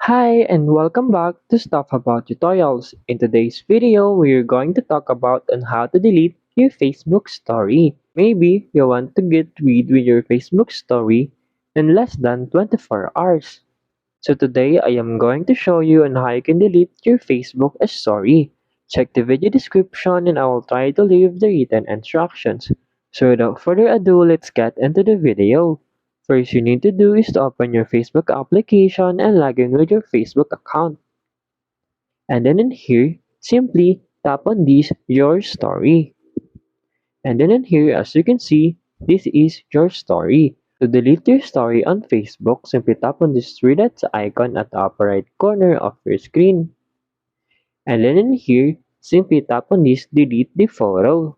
Hi and welcome back to Stuff About Tutorials. In today's video, we're going to talk about on how to delete your Facebook story. Maybe you want to get rid with your Facebook story in less than 24 hours. So today, I am going to show you on how you can delete your Facebook story. Check the video description and I will try to leave the written instructions. So without further ado, let's get into the video. First you need to do is to open your Facebook application and log in with your Facebook account. And then in here, simply tap on this Your Story. And then in here, as you can see, this is your story. To delete your story on Facebook, simply tap on this three dots icon at the upper right corner of your screen. And then in here, simply tap on this Delete the Photo.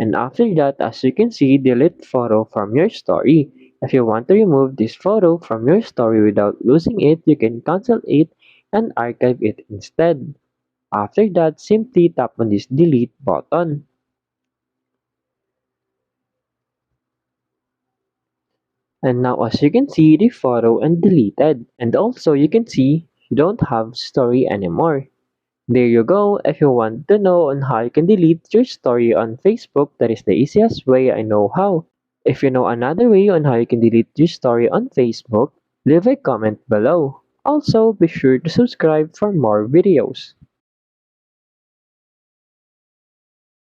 And after that, as you can see, delete photo from your story. If you want to remove this photo from your story without losing it, you can cancel it and archive it instead. After that, simply tap on this delete button. And now as you can see, the photo and deleted. And also you can see you don't have story anymore. There you go. If you want to know on how you can delete your story on Facebook, that is the easiest way I know how. If you know another way on how you can delete your story on Facebook, leave a comment below. Also, be sure to subscribe for more videos.